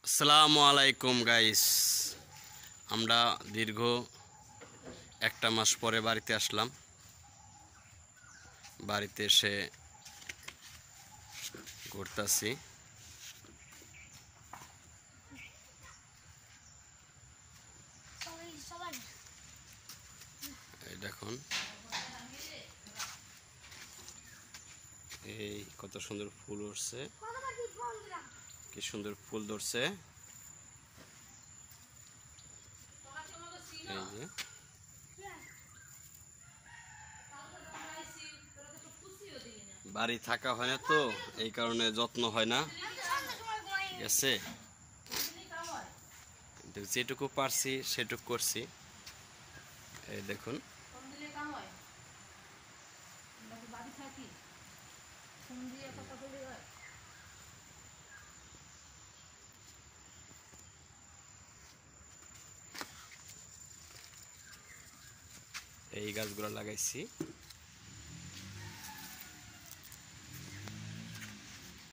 আসসালামু আলাইকুম গাইস। আমরা দীর্ঘ একটা মাস পরে বাড়িতে আসলাম। বাড়িতে এসে ঘুরতাছি। এই দেখুন, এই কত সুন্দর ফুল উঠছে, কি সুন্দর ফুল ধরছে। এই যে বাড়ি থাকা হয় না তো, এই কারণে যত্ন হয় না, ঠিক আছে। কিন্তু যেটুকু পারছি সেটুকু করছি। এই দেখুন, এই গাছগুলো লাগাইছি।